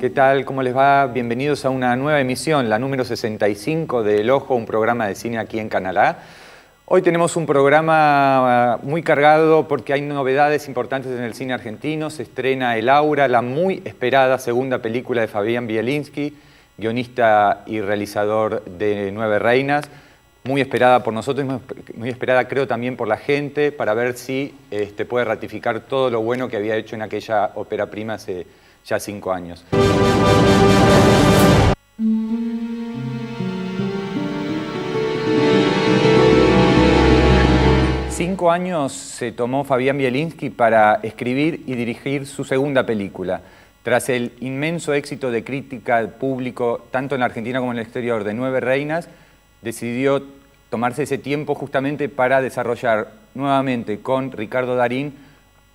¿Qué tal? ¿Cómo les va? Bienvenidos a una nueva emisión, la número 65 de El Ojo, un programa de cine aquí en Canadá. Hoy tenemos un programa muy cargado porque hay novedades importantes en el cine argentino. Se estrena El Aura, la muy esperada segunda película de Fabián Bielinski, guionista y realizador de Nueve Reinas. Muy esperada por nosotros, muy esperada creo también por la gente, para ver si puede ratificar todo lo bueno que había hecho en aquella ópera prima hace ya 5 años. 5 años se tomó Fabián Bielinski para escribir y dirigir su segunda película. Tras el inmenso éxito de crítica al público, tanto en la Argentina como en el exterior, de Nueve Reinas, decidió tomarse ese tiempo justamente para desarrollar nuevamente con Ricardo Darín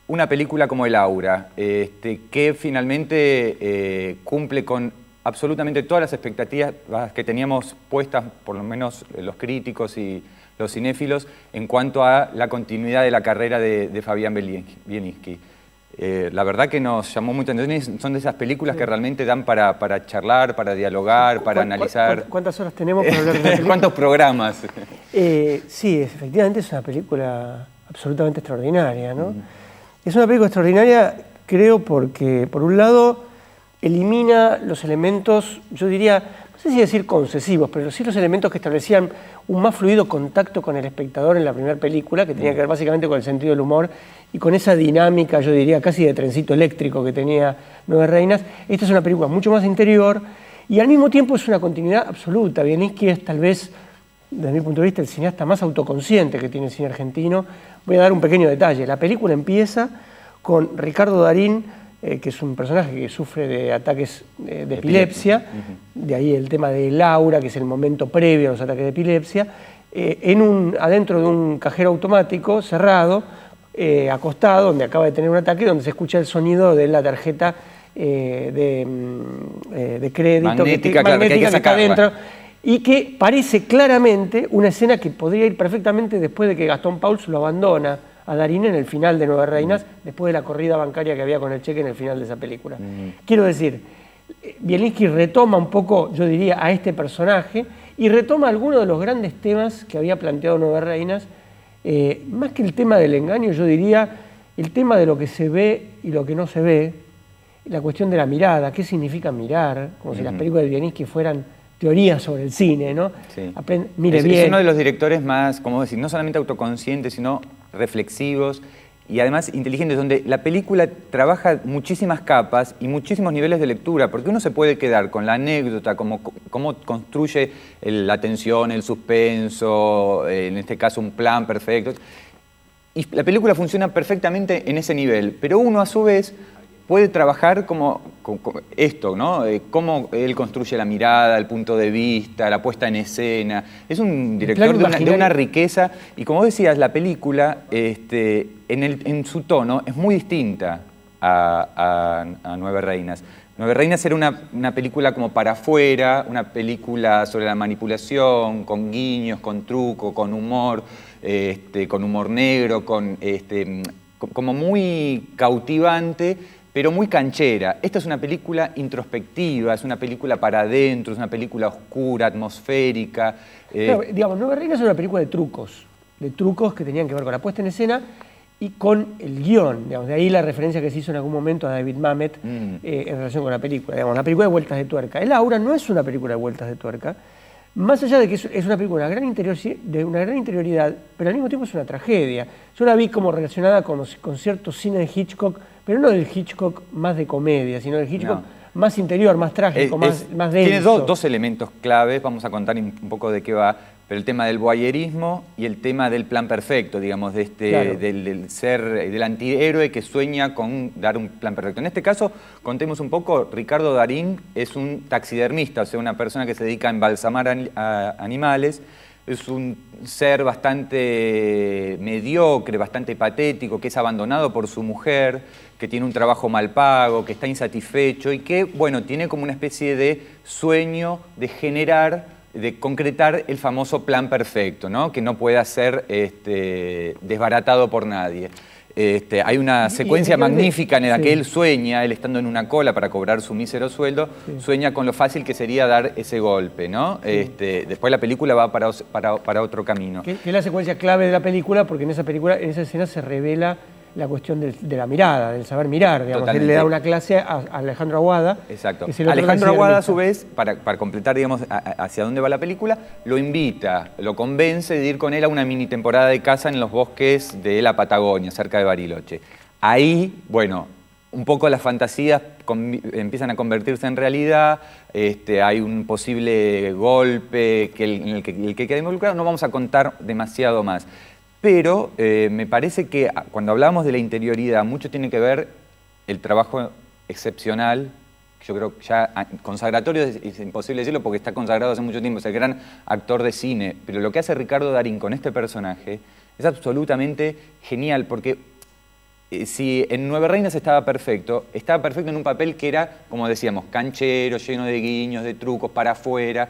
una película como El Aura, que finalmente cumple con absolutamente todas las expectativas que teníamos puestas, por lo menos los críticos y los cinéfilos, en cuanto a la continuidad de la carrera de Fabián Bielinski. La verdad que nos llamó mucha atención, son de esas películas que realmente dan para charlar, para dialogar, para analizar. ¿Cuántas horas tenemos para hablar de la película? ¿Cuántos programas? Sí, efectivamente es una película absolutamente extraordinaria, ¿no? Es una película extraordinaria, creo, porque, por un lado, elimina los elementos, yo diría, no sé si decir concesivos, pero sí los elementos que establecían un más fluido contacto con el espectador en la primera película, que tenía que ver básicamente con el sentido del humor y con esa dinámica, yo diría, casi de trencito eléctrico que tenía Nueve Reinas. Esta es una película mucho más interior y al mismo tiempo es una continuidad absoluta. Bielinski es tal vez, desde mi punto de vista, el cineasta más autoconsciente que tiene el cine argentino. Voy a dar un pequeño detalle. La película empieza con Ricardo Darín, que es un personaje que sufre de ataques de epilepsia, de ahí el tema de Laura, que es el momento previo a los ataques de epilepsia, adentro de un cajero automático cerrado, acostado, donde acaba de tener un ataque, donde se escucha el sonido de la tarjeta de crédito magnética, que está adentro. Y que parece claramente una escena que podría ir perfectamente después de que Gastón Pauls lo abandona a Darín en el final de Nueve Reinas, después de la corrida bancaria que había con el cheque en el final de esa película. Quiero decir, Bielinski retoma un poco, yo diría, a este personaje y retoma algunos de los grandes temas que había planteado Nueve Reinas, más que el tema del engaño, yo diría el tema de lo que se ve y lo que no se ve, la cuestión de la mirada, qué significa mirar, como si las películas de Bielinski fueran teorías sobre el cine, ¿no? Sí. Mire bien. Es uno de los directores más, como decir, no solamente autoconscientes, sino reflexivos y además inteligentes, donde la película trabaja muchísimas capas y muchísimos niveles de lectura, porque uno se puede quedar con la anécdota, cómo construye la tensión, el suspenso, en este caso un plan perfecto. Y la película funciona perfectamente en ese nivel, pero uno a su vez puede trabajar como esto, ¿no? Cómo él construye la mirada, el punto de vista, la puesta en escena. Es un director de una riqueza. Y como decías, la película, en su tono, es muy distinta a Nueve Reinas. Nueve Reinas era una película como para afuera, una película sobre la manipulación, con guiños, con truco, con humor negro, como muy cautivante, pero muy canchera. Esta es una película introspectiva, es una película para adentro, es una película oscura, atmosférica. Claro, digamos, Nueve Reinas es una película de trucos que tenían que ver con la puesta en escena y con el guión. Digamos, de ahí la referencia que se hizo en algún momento a David Mamet en relación con la película. Digamos, una película de vueltas de tuerca. El Aura no es una película de vueltas de tuerca, más allá de que es una película de una gran interioridad, pero al mismo tiempo es una tragedia. Yo la vi como relacionada con cierto cine de Hitchcock, pero no del Hitchcock más de comedia, sino del Hitchcock más interior, más trágico, más denso. Tiene dos elementos claves, vamos a contar un poco de qué va, pero el tema del voyerismo y el tema del plan perfecto, digamos, del antihéroe que sueña con dar un plan perfecto. En este caso, contemos un poco, Ricardo Darín es un taxidermista, o sea, una persona que se dedica a embalsamar a animales. Es un ser bastante mediocre, bastante patético, que es abandonado por su mujer, que tiene un trabajo mal pago, que está insatisfecho y que, bueno, tiene como una especie de sueño de concretar el famoso plan perfecto, ¿no? Que no pueda ser desbaratado por nadie. Hay una secuencia magnífica en la sí. que él sueña, él estando en una cola para cobrar su mísero sueldo, Sí. sueña con lo fácil que sería dar ese golpe, ¿no? Sí. Después la película va para otro camino. Que es la secuencia clave de la película, porque en esa escena se revela la cuestión de la mirada, del saber mirar, digamos. Totalmente. Él le da una clase a Alejandro Aguada. Exacto. Que es el otro Alejandro Aguada, a su taxidermista. vez, para completar, digamos, hacia dónde va la película, lo invita, lo convence de ir con él a una mini temporada de caza en los bosques de la Patagonia, cerca de Bariloche. Ahí, bueno, un poco las fantasías empiezan a convertirse en realidad, hay un posible golpe en el que queda involucrado, no vamos a contar demasiado más. Pero me parece que cuando hablamos de la interioridad, mucho tiene que ver el trabajo excepcional, yo creo que ya consagratorio es imposible decirlo porque está consagrado hace mucho tiempo, es el gran actor de cine, pero lo que hace Ricardo Darín con este personaje es absolutamente genial, porque si en Nueve Reinas estaba perfecto en un papel que era, como decíamos, canchero, lleno de guiños, de trucos, para afuera.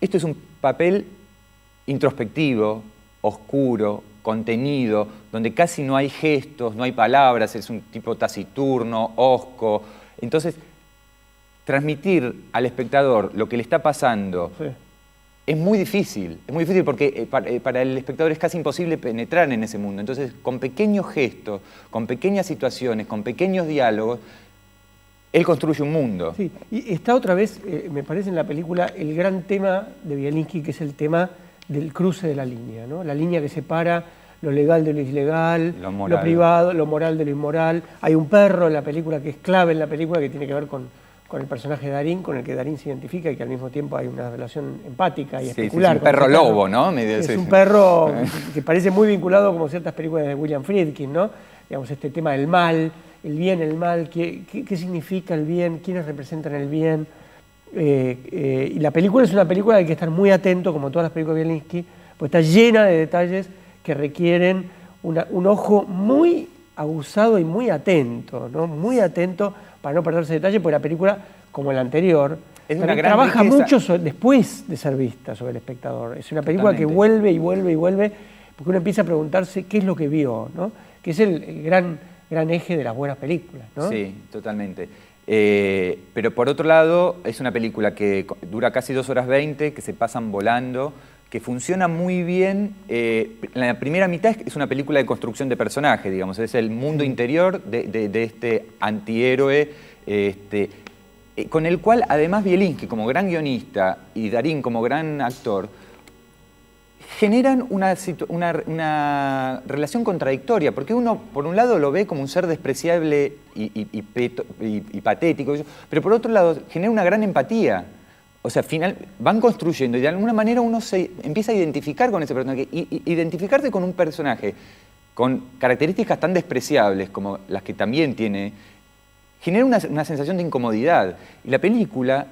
Esto es un papel introspectivo, oscuro, contenido, donde casi no hay gestos, no hay palabras, es un tipo taciturno, hosco. Entonces, transmitir al espectador lo que le está pasando Sí. es muy difícil porque para el espectador es casi imposible penetrar en ese mundo. Entonces, con pequeños gestos, con pequeñas situaciones, con pequeños diálogos, él construye un mundo. Sí. Y está otra vez, me parece en la película, el gran tema de Bielinski, que es el tema del cruce de la línea, ¿no? La línea que separa lo legal de lo ilegal, lo privado, lo moral de lo inmoral. Hay un perro en la película que es clave en la película, que tiene que ver con el personaje de Darín, con el que Darín se identifica y que al mismo tiempo hay una relación empática y especular. Sí, es un perro lobo, ¿no? Es un perro que parece muy vinculado como ciertas películas de William Friedkin, ¿no? Digamos, este tema del mal, el bien, el mal, qué significa el bien, quiénes representan el bien. Y la película es una película que hay que estar muy atento, como todas las películas de Bielinski, porque está llena de detalles que requieren un ojo muy aguzado y muy atento, ¿no? Muy atento para no perderse detalle, porque la película, como la anterior, trabaja mucho después de ser vista sobre el espectador. Es una película que vuelve y vuelve y vuelve, porque uno empieza a preguntarse qué es lo que vio, ¿no? Que es el gran eje de las buenas películas, ¿no? Sí, totalmente. Pero por otro lado, es una película que dura casi 2 horas 20, que se pasan volando, que funciona muy bien. La primera mitad es una película de construcción de personajes, digamos, es el mundo interior de este antihéroe, con el cual además Bielinski como gran guionista y Darín como gran actor generan una relación contradictoria, porque uno por un lado lo ve como un ser despreciable y patético, pero por otro lado genera una gran empatía. O sea, van construyendo y de alguna manera uno se empieza a identificar con ese personaje. Y identificarse con un personaje con características tan despreciables como las que también tiene, genera una sensación de incomodidad. Y la película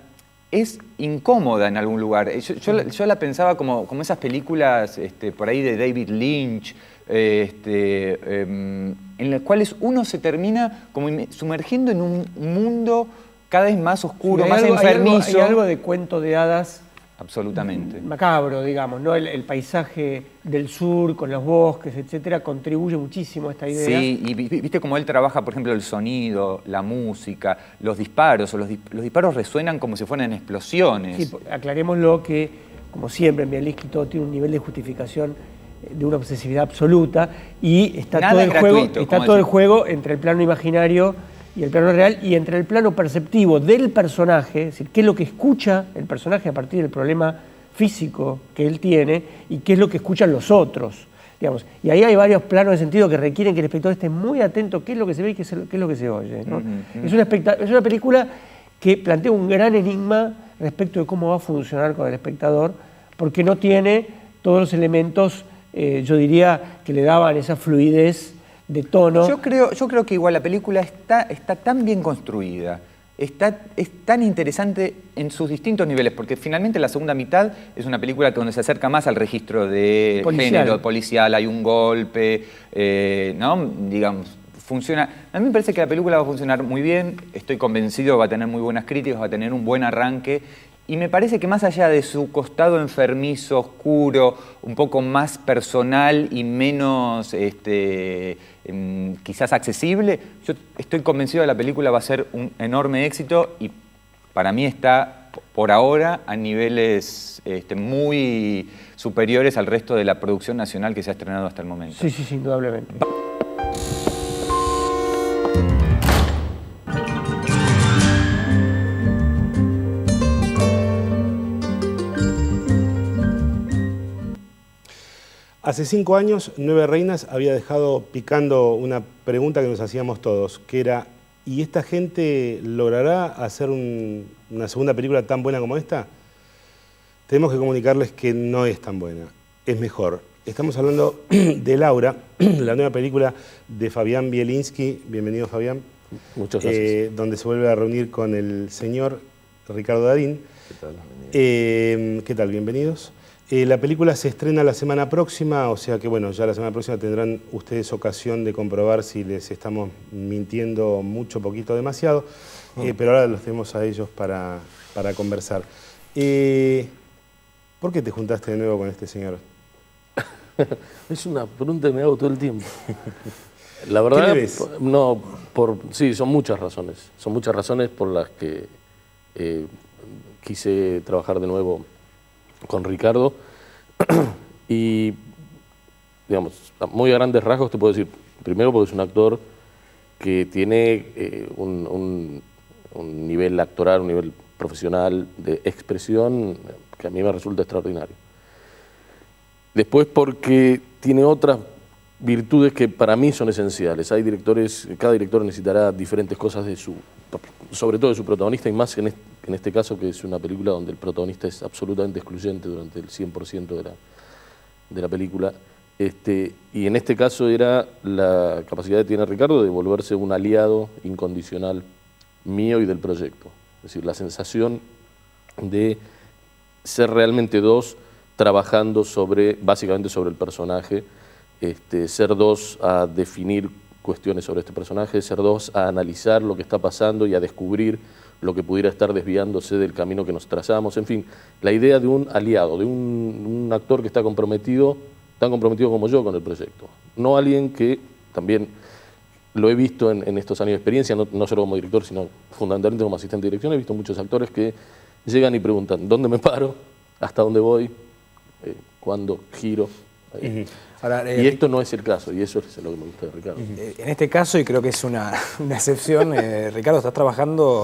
es incómoda en algún lugar. Yo la pensaba como esas películas por ahí de David Lynch, en las cuales uno se termina como sumergiendo en un mundo cada vez más oscuro, más enfermizo. Hay algo de cuento de hadas. Absolutamente. Macabro, digamos, ¿no? El paisaje del sur con los bosques, etcétera, contribuye muchísimo a esta idea. Sí, y viste cómo él trabaja, por ejemplo, el sonido, la música, los disparos, los disparos resuenan como si fueran explosiones. Sí, aclarémoslo que, como siempre, en Bielinski todo tiene un nivel de justificación de una obsesividad absoluta y está todo el juego entre el plano imaginario y el plano real, y entre el plano perceptivo del personaje, es decir, qué es lo que escucha el personaje a partir del problema físico que él tiene y qué es lo que escuchan los otros, digamos. Y ahí hay varios planos de sentido que requieren que el espectador esté muy atento a qué es lo que se ve y qué es lo que se oye, ¿no? Es una película que plantea un gran enigma respecto de cómo va a funcionar con el espectador, porque no tiene todos los elementos, yo diría, que le daban esa fluidez de tono. Yo creo que igual la película está tan bien construida, es tan interesante en sus distintos niveles, porque finalmente la segunda mitad es una película donde se acerca más al registro de género policial, hay un golpe, ¿no? Digamos, funciona. A mí me parece que la película va a funcionar muy bien, estoy convencido, va a tener muy buenas críticas, va a tener un buen arranque, Y me parece que más allá de su costado enfermizo, oscuro, un poco más personal y menos quizás accesible, yo estoy convencido de que la película va a ser un enorme éxito y para mí está por ahora a niveles muy superiores al resto de la producción nacional que se ha estrenado hasta el momento. Sí, sí, sí, indudablemente. Hace 5 años, Nueve Reinas había dejado picando una pregunta que nos hacíamos todos, que era, ¿y esta gente logrará hacer una segunda película tan buena como esta? Tenemos que comunicarles que no es tan buena, es mejor. Estamos hablando de Laura, la nueva película de Fabián Bielinski. Bienvenido, Fabián. Muchas gracias. Donde se vuelve a reunir con el señor Ricardo Darín. ¿Qué tal? ¿Qué tal? Bienvenidos. La película se estrena la semana próxima, o sea que bueno, ya la semana próxima tendrán ustedes ocasión de comprobar si les estamos mintiendo mucho, poquito, demasiado, pero ahora los tenemos a ellos para conversar. ¿Por qué te juntaste de nuevo con este señor? Es una pregunta que me hago todo el tiempo. La verdad, ¿Qué le ves? No, sí, son muchas razones. Son muchas razones por las que quise trabajar de nuevo con Ricardo. Y, digamos, muy a grandes rasgos te puedo decir, primero porque es un actor que tiene un nivel actoral, un nivel profesional de expresión que a mí me resulta extraordinario. Después porque tiene otras virtudes que para mí son esenciales. Hay directores, cada director necesitará diferentes cosas sobre todo de su protagonista, y más en este caso, que es una película donde el protagonista es absolutamente excluyente durante el 100% de la película. Y en este caso era la capacidad que tiene Ricardo de volverse un aliado incondicional mío y del proyecto. Es decir, la sensación de ser realmente dos trabajando básicamente sobre el personaje, ser dos a definir cuestiones sobre este personaje, ser dos a analizar lo que está pasando y a descubrir lo que pudiera estar desviándose del camino que nos trazamos. En fin, la idea de un aliado, de un actor que está comprometido, tan comprometido como yo con el proyecto. No alguien que también lo he visto en estos años de experiencia, no solo como director, sino fundamentalmente como asistente de dirección. He visto muchos actores que llegan y preguntan, ¿dónde me paro? ¿Hasta dónde voy? ¿Cuándo giro? Ahora, y esto no es el caso, y eso es lo que me gusta de Ricardo. En este caso, y creo que es una excepción, Ricardo,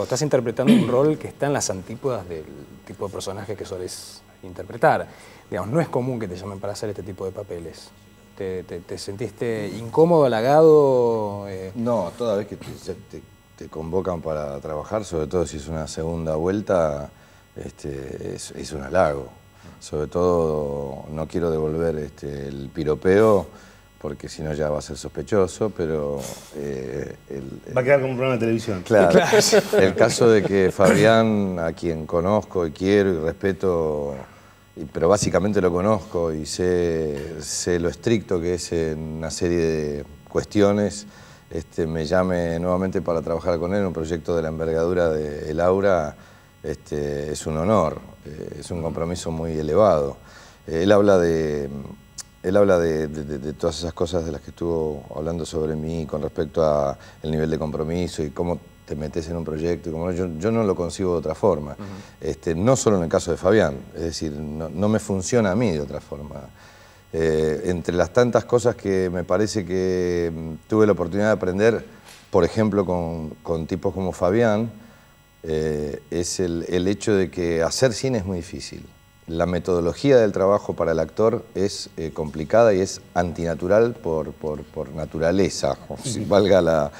estás interpretando un rol que está en las antípodas del tipo de personaje que sueles interpretar. Digamos, no es común que te llamen para hacer este tipo de papeles. ¿Te sentiste incómodo, halagado? No, toda vez que te convocan para trabajar, sobre todo si es una segunda vuelta, es un halago. Sobre todo no quiero devolver el piropeo, porque si no ya va a ser sospechoso, pero... va a quedar como un programa de televisión. Claro, el caso de que Fabián, a quien conozco y quiero y respeto, pero básicamente lo conozco y sé lo estricto que es en una serie de cuestiones, me llame nuevamente para trabajar con él en un proyecto de la envergadura de El Aura, es un honor, es un compromiso muy elevado. Él habla de todas esas cosas de las que estuvo hablando sobre mí con respecto al nivel de compromiso y cómo te metes en un proyecto. Y cómo yo no lo concibo de otra forma. No solo en el caso de Fabián, es decir, no me funciona a mí de otra forma. Entre las tantas cosas que me parece que tuve la oportunidad de aprender, por ejemplo, con tipos como Fabián, es el hecho de que hacer cine es muy difícil. La metodología del trabajo para el actor es complicada y es antinatural por naturaleza, si valga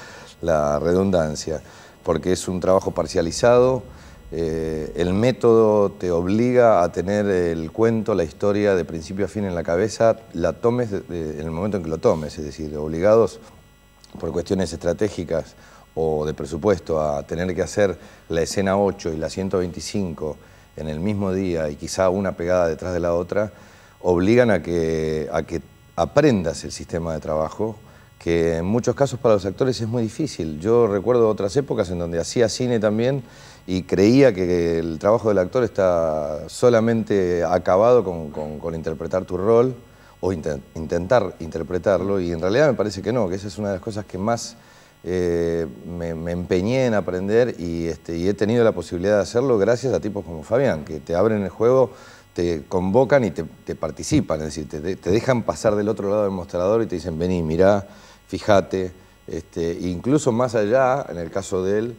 la redundancia, porque es un trabajo parcializado. El método te obliga a tener el cuento, la historia de principio a fin en la cabeza, la tomes en el momento en que lo tomes, es decir, obligados por cuestiones estratégicas o de presupuesto a tener que hacer la escena 8 y la 125 en el mismo día y quizá una pegada detrás de la otra, obligan a que aprendas el sistema de trabajo que en muchos casos para los actores es muy difícil. Yo recuerdo otras épocas en donde hacía cine también y creía que el trabajo del actor está solamente acabado con interpretar tu rol o intentar interpretarlo, y en realidad me parece que no, que esa es una de las cosas que más me empeñé en aprender, y he tenido la posibilidad de hacerlo gracias a tipos como Fabián, que te abren el juego, te convocan y te participan, es decir, te dejan pasar del otro lado del mostrador y te dicen, vení, mirá, fíjate, incluso más allá, en el caso de él,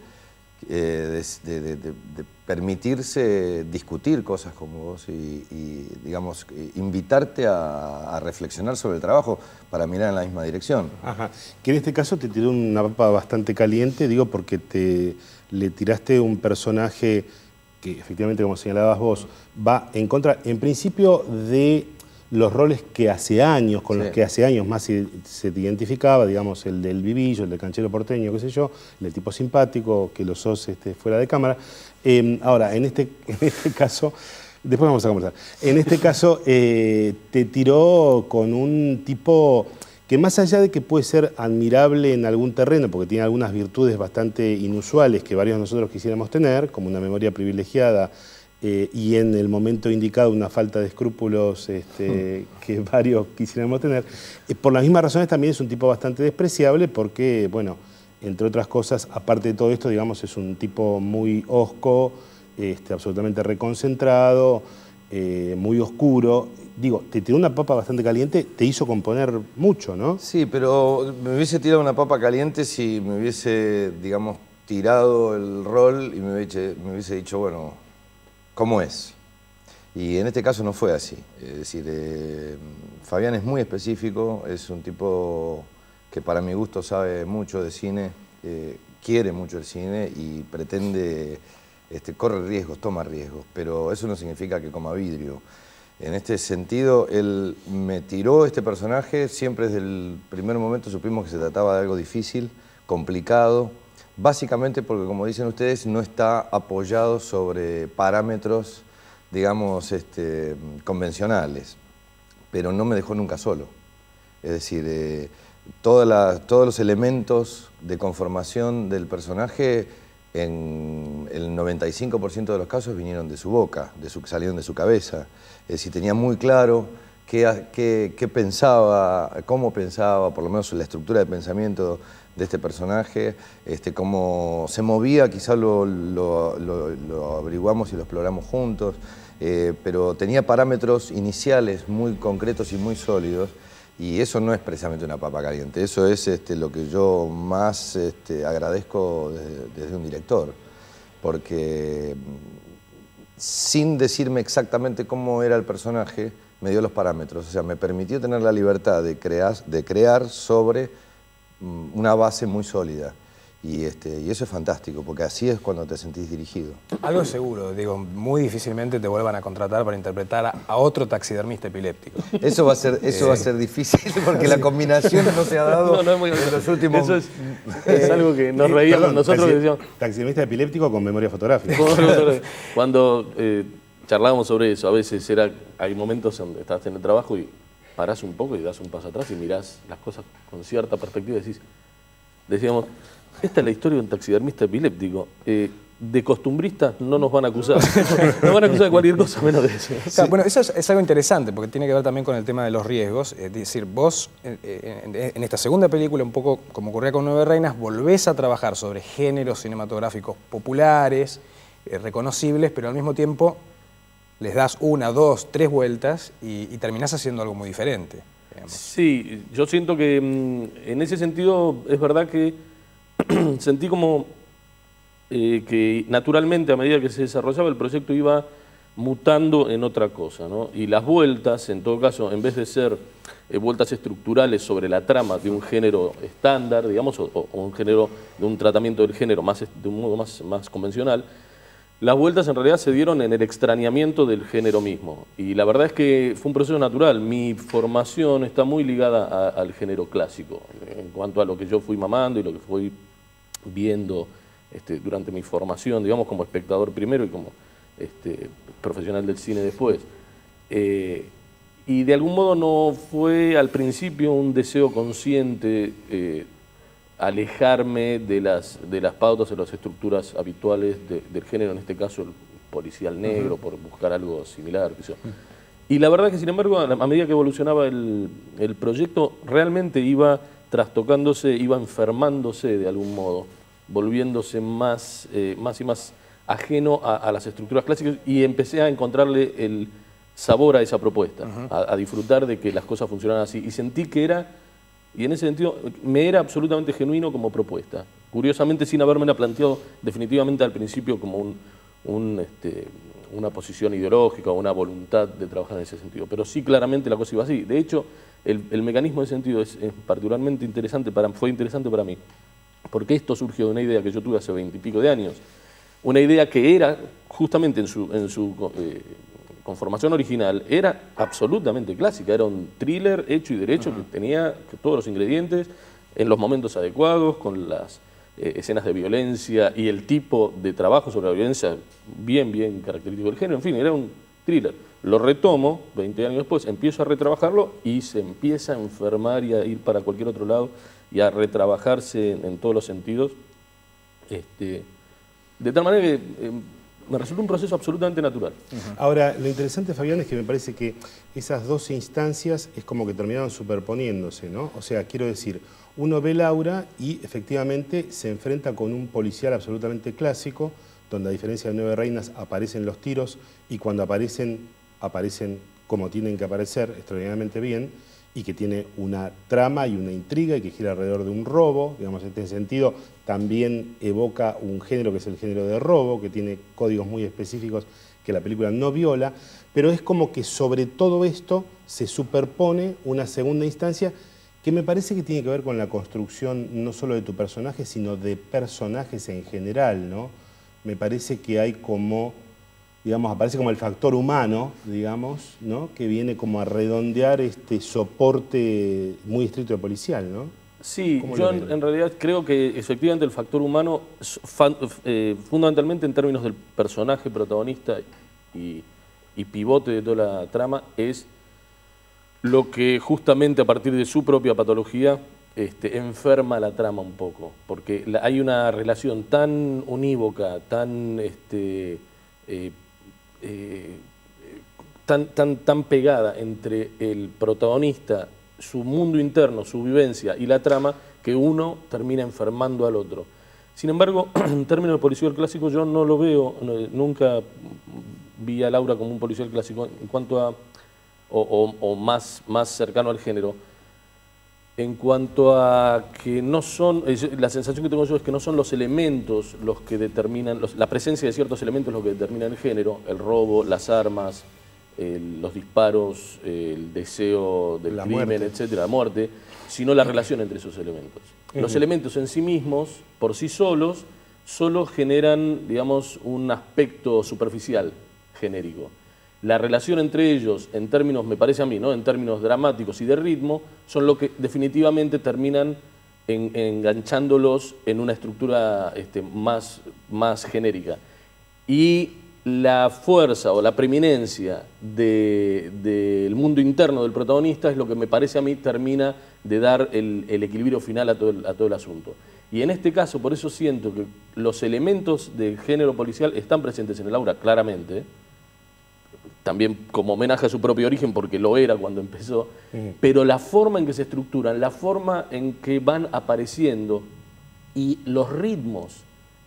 de permitirse discutir cosas con vos y digamos, invitarte a reflexionar sobre el trabajo para mirar en la misma dirección. Ajá. Que en este caso te tiró una papa bastante caliente, digo, porque le tiraste un personaje que efectivamente, como señalabas vos, va en contra, en principio, de los roles que hace años, con los que hace años más se te identificaba, digamos, el del vivillo, el del canchero porteño, qué sé yo, el del tipo simpático, que lo sos fuera de cámara. Ahora, en este caso, después vamos a conversar, en este caso te tiró con un tipo que, más allá de que puede ser admirable en algún terreno, porque tiene algunas virtudes bastante inusuales que varios de nosotros quisiéramos tener, como una memoria privilegiada, y en el momento indicado una falta de escrúpulos que varios quisiéramos tener. Por las mismas razones también es un tipo bastante despreciable porque, bueno, entre otras cosas, aparte de todo esto, digamos, es un tipo muy hosco, absolutamente reconcentrado, muy oscuro. Digo, te tiró una papa bastante caliente, te hizo componer mucho, ¿no? Sí, pero me hubiese tirado una papa caliente si me hubiese, digamos, tirado el rol y me hubiese dicho, bueno, ¿cómo es? Y en este caso no fue así. Es decir, Fabián es muy específico, es un tipo que para mi gusto sabe mucho de cine, quiere mucho el cine y pretende, corre riesgos, toma riesgos, pero eso no significa que coma vidrio. En este sentido, él me tiró este personaje, siempre desde el primer momento supimos que se trataba de algo difícil, complicado, básicamente porque, como dicen ustedes, no está apoyado sobre parámetros, digamos, convencionales, pero no me dejó nunca solo. Es decir, todos los elementos de conformación del personaje, en el 95% de los casos, vinieron de su boca, salieron de su cabeza. Es decir, tenía muy claro qué pensaba, cómo pensaba, por lo menos la estructura de pensamiento de este personaje, cómo se movía, quizá lo averiguamos y lo exploramos juntos, pero tenía parámetros iniciales muy concretos y muy sólidos, y eso no es precisamente una papa caliente, eso es lo que yo más agradezco desde un director, porque sin decirme exactamente cómo era el personaje, me dio los parámetros, o sea, me permitió tener la libertad de crear sobre una base muy sólida. Y eso es fantástico, porque así es cuando te sentís dirigido. Algo es seguro, digo, muy difícilmente te vuelvan a contratar para interpretar a otro taxidermista epiléptico. Eso va a ser difícil, porque la combinación no se ha dado en los últimos... Eso es algo que nos reíamos nosotros. Decíamos, taxidermista epiléptico con memoria fotográfica. Cuando charlábamos sobre eso, a veces hay momentos donde estás en el trabajo y parás un poco y das un paso atrás y mirás las cosas con cierta perspectiva y decíamos, esta es la historia de un taxidermista epiléptico. De costumbristas no nos van a acusar. Nos van a acusar de cualquier cosa menos de eso. Claro, bueno, eso es algo interesante porque tiene que ver también con el tema de los riesgos. Es decir, vos en esta segunda película, un poco como ocurría con Nueve Reinas, volvés a trabajar sobre géneros cinematográficos populares, reconocibles, pero al mismo tiempo les das 1, 2, 3 vueltas y terminás haciendo algo muy diferente. Digamos. Sí, yo siento que en ese sentido es verdad que sentí como que naturalmente a medida que se desarrollaba el proyecto iba mutando en otra cosa, ¿no? Y las vueltas, en todo caso, en vez de ser vueltas estructurales sobre la trama de un género estándar, digamos, o un género, de un tratamiento del género de un modo más convencional, las vueltas en realidad se dieron en el extrañamiento del género mismo. Y la verdad es que fue un proceso natural. Mi formación está muy ligada al género clásico, en cuanto a lo que yo fui mamando y lo que fui viendo durante mi formación, digamos, como espectador primero y como profesional del cine después. Y de algún modo no fue al principio un deseo consciente alejarme de las pautas, de las estructuras habituales del género, en este caso el policial negro, por buscar algo similar. Qué sé yo. Y la verdad que, sin embargo, a medida que evolucionaba el proyecto, realmente iba trastocándose, iba enfermándose de algún modo, volviéndose más y más ajeno a las estructuras clásicas, y empecé a encontrarle el sabor a esa propuesta, a disfrutar de que las cosas funcionaran así. Y sentí que era, y en ese sentido, me era absolutamente genuino como propuesta. Curiosamente, sin habérmela planteado definitivamente al principio como una posición ideológica o una voluntad de trabajar en ese sentido. Pero sí, claramente la cosa iba así. De hecho, el mecanismo de sentido es particularmente interesante, fue interesante para mí, porque esto surgió de una idea que yo tuve hace 20 y pico de años. Una idea que era, justamente en su conformación original, era absolutamente clásica. Era un thriller hecho y derecho que tenía todos los ingredientes en los momentos adecuados, con las escenas de violencia y el tipo de trabajo sobre la violencia bien característico del género. En fin, era un thriller. Lo retomo 20 años después, empiezo a retrabajarlo y se empieza a enfermar y a ir para cualquier otro lado y a retrabajarse en todos los sentidos. De tal manera que me resultó un proceso absolutamente natural. Ahora, lo interesante, Fabián, es que me parece que esas dos instancias es como que terminaron superponiéndose, ¿no? O sea, quiero decir, uno ve Laura y efectivamente se enfrenta con un policial absolutamente clásico, donde a diferencia de Nueve Reinas aparecen los tiros y cuando aparecen como tienen que aparecer, extraordinariamente bien, y que tiene una trama y una intriga y que gira alrededor de un robo. Digamos, en este sentido también evoca un género que es el género de robo, que tiene códigos muy específicos que la película no viola, pero es como que sobre todo esto se superpone una segunda instancia que me parece que tiene que ver con la construcción no solo de tu personaje, sino de personajes en general, ¿no? Me parece que hay como, digamos, aparece como el factor humano, digamos, ¿no? Que viene como a redondear este soporte muy estricto de policial, ¿no? Sí, yo en realidad creo que efectivamente el factor humano, fundamentalmente en términos del personaje protagonista y pivote de toda la trama, es lo que justamente a partir de su propia patología enferma la trama un poco, porque hay una relación tan unívoca, tan pegada entre el protagonista, su mundo interno, su vivencia y la trama, que uno termina enfermando al otro. Sin embargo, en términos de policial clásico, yo no lo veo, nunca vi a Laura como un policial clásico en cuanto a, o más cercano al género, en cuanto a que no son, la sensación que tengo yo es que no son los elementos los que determinan, la presencia de ciertos elementos los que determinan el género, el robo, las armas, los disparos, el deseo del crimen, etcétera, la muerte, sino la relación entre esos elementos. Los elementos en sí mismos, por sí solos, solo generan, digamos, un aspecto superficial, genérico. La relación entre ellos, en términos, me parece a mí, ¿no?, en términos dramáticos y de ritmo, son lo que definitivamente terminan enganchándolos en una estructura más genérica. Y la fuerza o la preeminencia del mundo interno del protagonista es lo que me parece a mí termina de dar el equilibrio final a todo el asunto. Y en este caso, por eso siento que los elementos del género policial están presentes en el Laura, claramente, también como homenaje a su propio origen, porque lo era cuando empezó, pero la forma en que se estructuran, la forma en que van apareciendo y los ritmos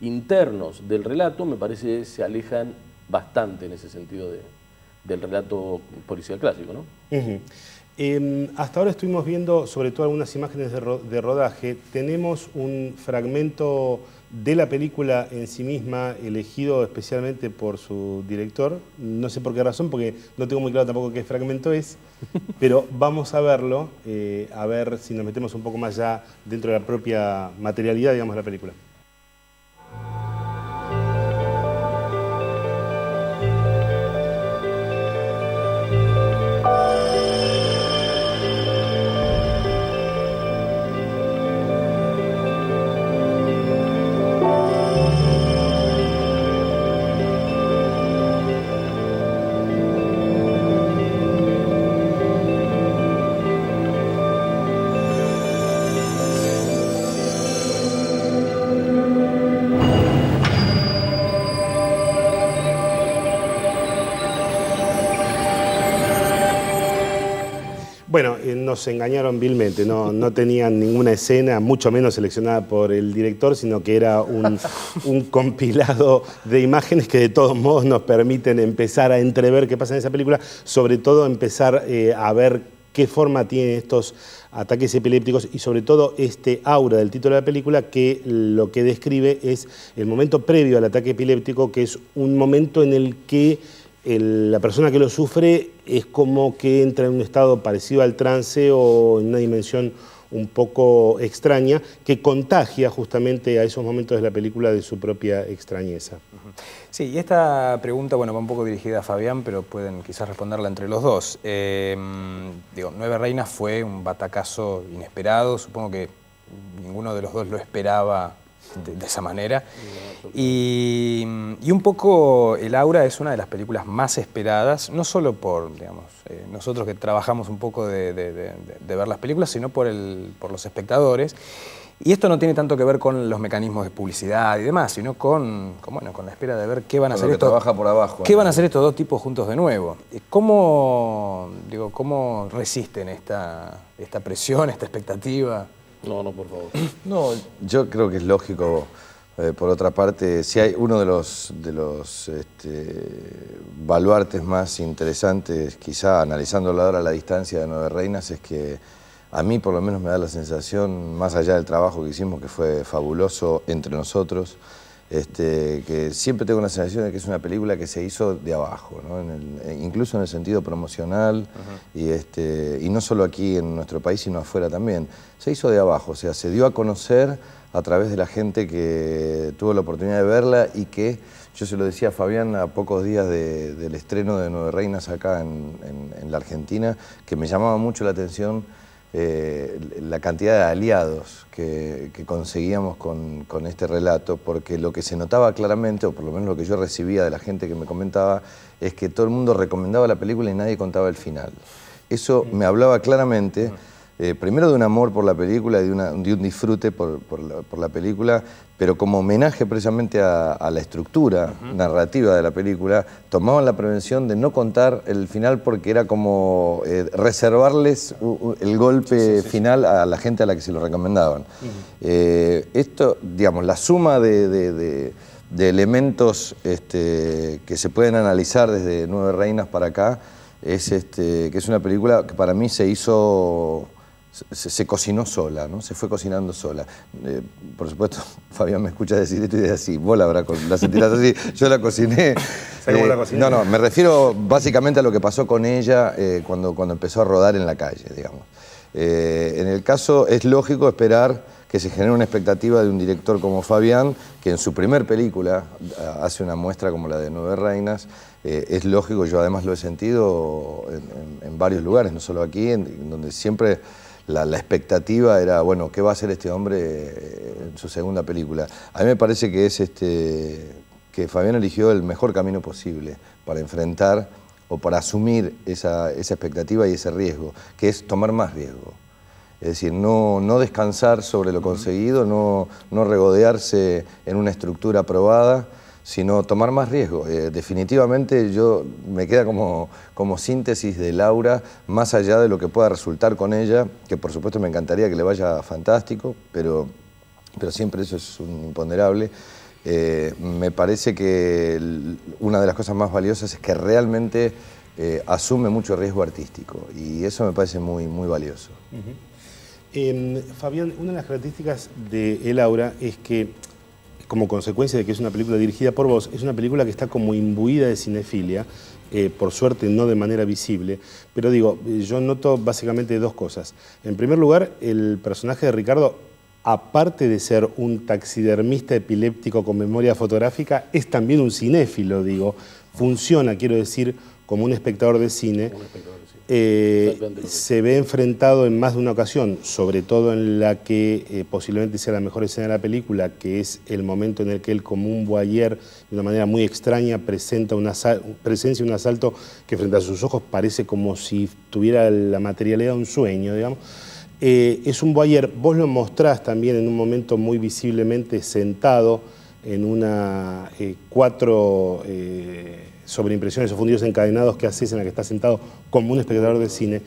internos del relato, me parece se alejan bastante en ese sentido del relato policial clásico, ¿no? Hasta ahora estuvimos viendo sobre todo algunas imágenes de rodaje. Tenemos un fragmento de la película en sí misma, elegido especialmente por su director. No sé por qué razón, porque no tengo muy claro tampoco qué fragmento es, pero vamos a verlo, a ver si nos metemos un poco más ya dentro de la propia materialidad, digamos, de la película. Bueno, nos engañaron vilmente, no tenían ninguna escena, mucho menos seleccionada por el director, sino que era un compilado de imágenes que de todos modos nos permiten empezar a entrever qué pasa en esa película, sobre todo empezar a ver qué forma tienen estos ataques epilépticos y sobre todo este aura del título de la película, que lo que describe es el momento previo al ataque epiléptico, que es un momento en el que la persona que lo sufre es como que entra en un estado parecido al trance o en una dimensión un poco extraña que contagia justamente a esos momentos de la película de su propia extrañeza. Sí, y esta pregunta, bueno, va un poco dirigida a Fabián, pero pueden quizás responderla entre los dos. Digo, Nueve Reinas fue un batacazo inesperado, supongo que ninguno de los dos lo esperaba de esa manera. Y un poco El Aura es una de las películas más esperadas, no solo por, digamos, nosotros que trabajamos un poco de ver las películas, sino por los espectadores. Y esto no tiene tanto que ver con los mecanismos de publicidad y demás, sino con la espera de ver qué van a hacer estos, trabaja por abajo, qué van a hacer estos dos tipos juntos de nuevo. ¿Cómo resisten esta presión, esta expectativa? No, por favor. No, yo creo que es lógico. Por otra parte, si hay uno de los baluartes más interesantes, quizá analizándolo ahora a la distancia de Nueve Reinas, es que a mí por lo menos me da la sensación, más allá del trabajo que hicimos, que fue fabuloso entre nosotros, que siempre tengo la sensación de que es una película que se hizo de abajo, ¿no? Incluso en el sentido promocional, y no solo aquí en nuestro país, sino afuera también. Se hizo de abajo, o sea, se dio a conocer a través de la gente que tuvo la oportunidad de verla y que, yo se lo decía a Fabián a pocos días del estreno de Nueve Reinas acá en la Argentina, que me llamaba mucho la atención la cantidad de aliados que conseguíamos con este relato, porque lo que se notaba claramente, o por lo menos lo que yo recibía de la gente que me comentaba, es que todo el mundo recomendaba la película y nadie contaba el final. Eso me hablaba claramente, primero de un amor por la película, de un disfrute por la película, pero como homenaje precisamente a la estructura narrativa de la película, tomaban la prevención de no contar el final porque era como reservarles el golpe final a la gente a la que se lo recomendaban. Esto, digamos, la suma de elementos que se pueden analizar desde Nueve Reinas para acá, es que es una película que para mí se hizo... Se cocinó sola, ¿no? Se fue cocinando sola. Por supuesto, Fabián me escucha decir esto y dice así, vos la sentirás así, yo la cociné. ¿Sabes cómo la cociné? No, me refiero básicamente a lo que pasó con ella cuando empezó a rodar en la calle, digamos. En el caso, es lógico esperar que se genere una expectativa de un director como Fabián, que en su primer película hace una muestra como la de Nueve Reinas. Es lógico, yo además lo he sentido en varios lugares, no solo aquí, en donde siempre... La expectativa era, bueno, ¿qué va a hacer este hombre en su segunda película? A mí me parece que es que Fabián eligió el mejor camino posible para enfrentar o para asumir esa expectativa y ese riesgo, que es tomar más riesgo. Es decir, no descansar sobre lo conseguido, no regodearse en una estructura aprobada, sino tomar más riesgo. Definitivamente yo me queda como síntesis de Laura, más allá de lo que pueda resultar con ella, que por supuesto me encantaría que le vaya fantástico, pero siempre eso es un imponderable. Me parece que una de las cosas más valiosas es que realmente asume mucho riesgo artístico, y eso me parece muy, muy valioso. Fabián, una de las características de El Aura es que, como consecuencia de que es una película dirigida por vos, es una película que está como imbuida de cinefilia, por suerte no de manera visible, pero digo, yo noto básicamente dos cosas. En primer lugar, el personaje de Ricardo, aparte de ser un taxidermista epiléptico con memoria fotográfica, es también un cinéfilo, digo. Funciona, quiero decir, como un espectador de cine. Se ve enfrentado en más de una ocasión, sobre todo en la que posiblemente sea la mejor escena de la película, que es el momento en el que él, como un voyeur, de una manera muy extraña, presencia un asalto que frente a sus ojos parece como si tuviera la materialidad de un sueño, digamos. Es un voyeur, vos lo mostrás también en un momento muy visiblemente sentado en una sobreimpresiones o fundidos encadenados que haces en la que estás sentado como un espectador de cine.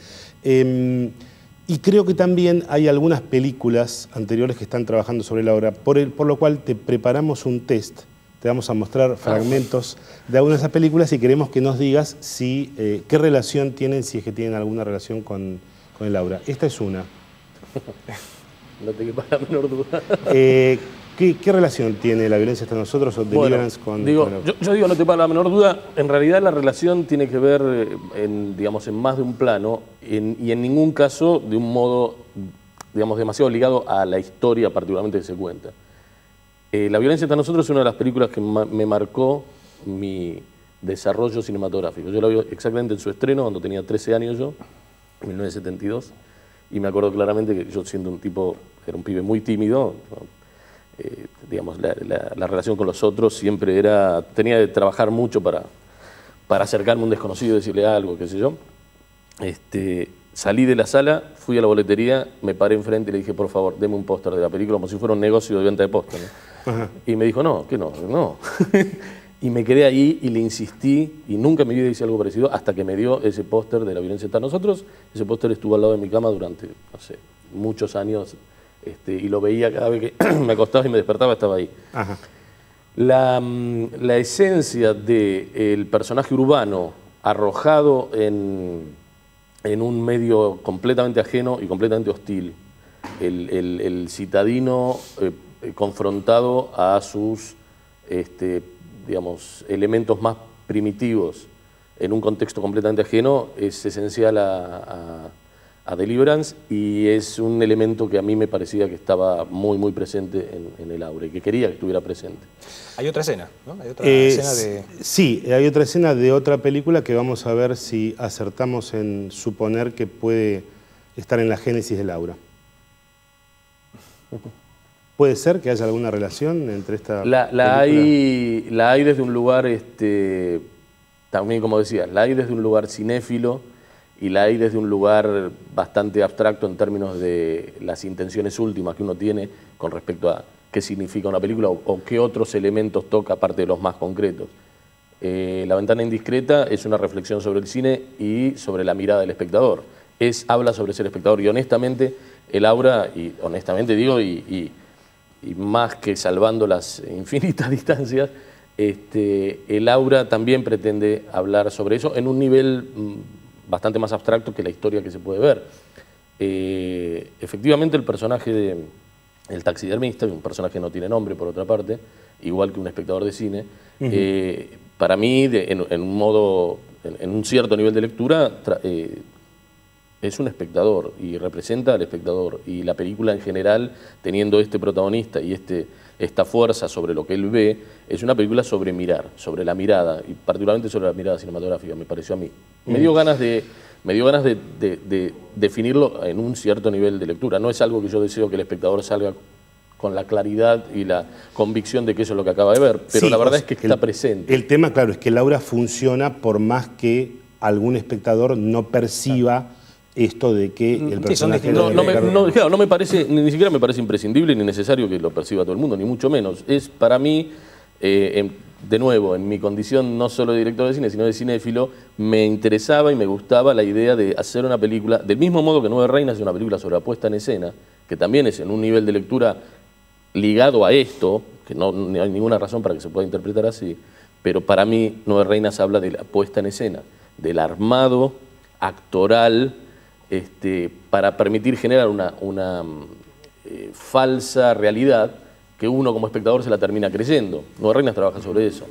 Y creo que también hay algunas películas anteriores que están trabajando sobre la obra, por lo cual te preparamos un test. Te vamos a mostrar fragmentos de algunas de esas películas y queremos que nos digas si, qué relación tienen, si es que tienen alguna relación con el aura. Esta es una. No te quepa la menor duda. ¿Qué relación tiene La violencia está en nosotros o Deliverance con el aura? Yo digo, no te quepa la menor duda. En realidad la relación tiene que ver en más de un plano y en ningún caso de un modo, digamos, demasiado ligado a la historia particularmente que se cuenta. La violencia está en nosotros es una de las películas que me marcó mi desarrollo cinematográfico. Yo la vi exactamente en su estreno cuando tenía 13 años yo, en 1972, y me acuerdo claramente que yo siendo era un pibe muy tímido, ¿no? Digamos, la relación con los otros siempre tenía que trabajar mucho para acercarme a un desconocido, decirle algo, qué sé yo. Salí de la sala, fui a la boletería, me paré enfrente y le dije, por favor, deme un póster de la película, como si fuera un negocio de venta de póster, ¿no? Y me dijo, no, que no. Y me quedé ahí y le insistí, y nunca en mi vida hice algo parecido, hasta que me dio ese póster de La violencia está en nosotros. Ese póster estuvo al lado de mi cama durante, no sé, muchos años, y lo veía cada vez que me acostaba y me despertaba, estaba ahí. Ajá. La esencia del personaje urbano arrojado en un medio completamente ajeno y completamente hostil, el citadino confrontado a sus digamos, elementos más primitivos en un contexto completamente ajeno es esencial a Deliverance y es un elemento que a mí me parecía que estaba muy, muy presente en el aura y que quería que estuviera presente. Hay otra escena, ¿no? Hay otra escena de... Sí, hay otra escena de otra película que vamos a ver si acertamos en suponer que puede estar en la génesis del aura. ¿Puede ser que haya alguna relación entre esta película? La hay desde un lugar, también como decía, la hay desde un lugar cinéfilo y la hay desde un lugar bastante abstracto en términos de las intenciones últimas que uno tiene con respecto a qué significa una película o qué otros elementos toca aparte de los más concretos. La ventana indiscreta es una reflexión sobre el cine y sobre la mirada del espectador. Habla sobre ser espectador y honestamente el aura, y honestamente digo, y más que salvando las infinitas distancias, el aura también pretende hablar sobre eso en un nivel bastante más abstracto que la historia que se puede ver. Efectivamente el personaje del taxidermista, un personaje que no tiene nombre por otra parte, igual que un espectador de cine, para mí en un cierto nivel de lectura es un espectador y representa al espectador y la película en general, teniendo este protagonista y esta fuerza sobre lo que él ve, es una película sobre mirar, sobre la mirada y particularmente sobre la mirada cinematográfica, me pareció a mí. Me dio ganas de definirlo en un cierto nivel de lectura. No es algo que yo deseo que el espectador salga con la claridad y la convicción de que eso es lo que acaba de ver, pero sí, la verdad es que está presente. El tema, claro, es que el aura funciona por más que algún espectador no perciba esto de que el personaje... No me parece, ni siquiera me parece imprescindible ni necesario que lo perciba todo el mundo, ni mucho menos. Es para mí, de nuevo, en mi condición no solo de director de cine, sino de cinéfilo, me interesaba y me gustaba la idea de hacer una película, del mismo modo que Nueve Reinas es una película sobre la puesta en escena, que también es en un nivel de lectura ligado a esto, que no hay ninguna razón para que se pueda interpretar así, pero para mí Nueve Reinas habla de la puesta en escena, del armado actoral, para permitir generar una falsa realidad que uno como espectador se la termina creyendo. Nueve Reinas trabaja sobre eso.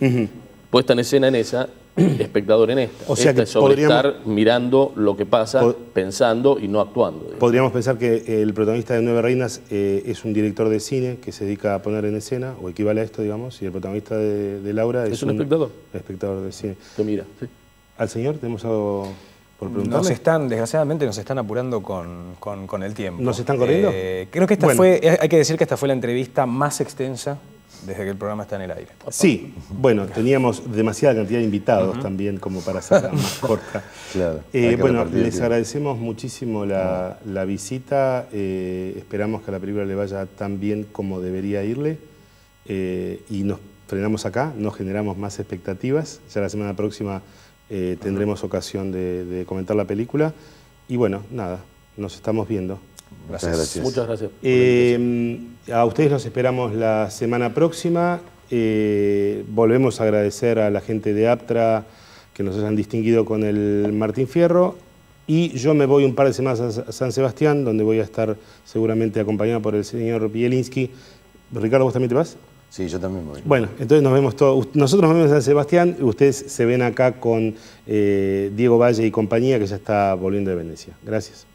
Puesta en escena en esa, espectador en esta. O sea que es sobre estar mirando lo que pasa, pensando y no actuando. Podríamos pensar que el protagonista de Nueve Reinas es un director de cine que se dedica a poner en escena, o equivale a esto, digamos, y el protagonista de Laura es un espectador. Espectador de cine. Que mira, sí. ¿Al señor tenemos algo por preguntarle? Desgraciadamente nos están apurando con el tiempo. ¿Nos están corriendo? Creo que hay que decir que esta fue la entrevista más extensa desde que el programa está en el aire. Sí, bueno, teníamos demasiada cantidad de invitados también como para hacerla más corta. Claro, bueno, les agradecemos muchísimo la visita, esperamos que a la película le vaya tan bien como debería irle y nos frenamos acá, no generamos más expectativas, ya la semana próxima tendremos ocasión de comentar la película Y bueno, nada, nos estamos viendo. Muchas gracias. Muchas gracias. A ustedes los esperamos la semana próxima. Volvemos a agradecer a la gente de Aptra que nos hayan distinguido con el Martín Fierro. Y yo me voy un par de semanas a San Sebastián, donde voy a estar seguramente acompañado por el señor Bielinski. Ricardo, ¿vos también te vas? Sí, yo también voy. Bueno, entonces nos vemos todos. Nosotros nos vemos en San Sebastián. Ustedes se ven acá con Diego Valle y compañía, que ya está volviendo de Venecia. Gracias.